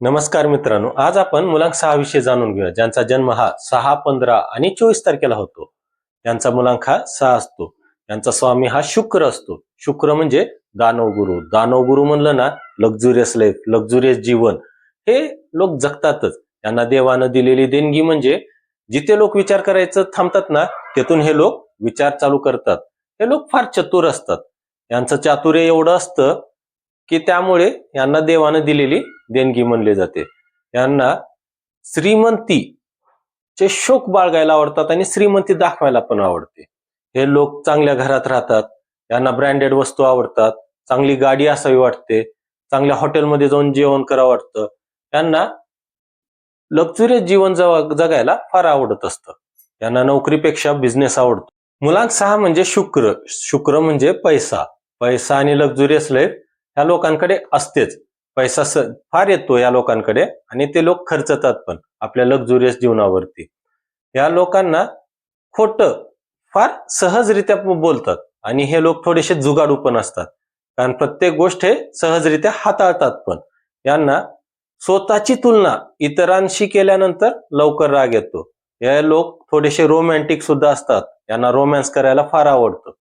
नमस्कार मित्रांनो, आज आपण मुलांक 6 विषय जाणून घेऊया, ज्यांचा जन्म हा 6, 15 आणि 24 तारखेला होतो. त्यांचा मुलांक हा 6 असतो. त्यांचा स्वामी हा शुक्र असतो. शुक्र म्हणजे दानवगुरु. दानवगुरु म्हणलं ना, लक्झुरियस लाईफ, लक्झुरियस जीवन हे लोक जगतातच. त्यांना देवानं दिलेली देणगी म्हणजे जिथे लोक विचार करायचं थांबतात ना, तेथून हे लोक विचार चालू करतात. हे लोक फार चतुर असतात. यांचं चातुर्य एवढं असतं की त्यामुळे यांना देवानं दिलेली देणगी म्हणले जाते. यांना श्रीमंतीचे शोक बाळगायला आवडतात आणि श्रीमंती दाखवायला पण आवडते. हे लोक चांगल्या घरात राहतात. यांना ब्रँडेड वस्तू आवडतात. चांगली गाडी असावी वाटते. चांगल्या हॉटेलमध्ये जाऊन जेवण करावं वाटतं. यांना लक्झुरियस जीवन जगायला फार आवडत असतं. यांना नोकरीपेक्षा बिझनेस आवडतो. मुलांक 6 म्हणजे शुक्र. शुक्र म्हणजे पैसा. पैसा आणि लक्झुरियस लाईफ ह्या लोकांकडे असतेच. पैसा फार येतो या लोकांकडे आणि ते लोक खर्चतात पण आपल्या लक्झुरियस जीवनावरती. या लोकांना खोटं फार सहजरित्या बोलतात आणि हे लोक थोडेसे जुगाडू पण असतात, कारण प्रत्येक गोष्ट हे सहजरित्या हाताळतात. पण यांना स्वतःची तुलना इतरांशी केल्यानंतर लवकर राग येतो. हे लोक थोडेसे रोमॅन्टिक सुद्धा असतात. यांना रोमॅन्स करायला फार आवडतं.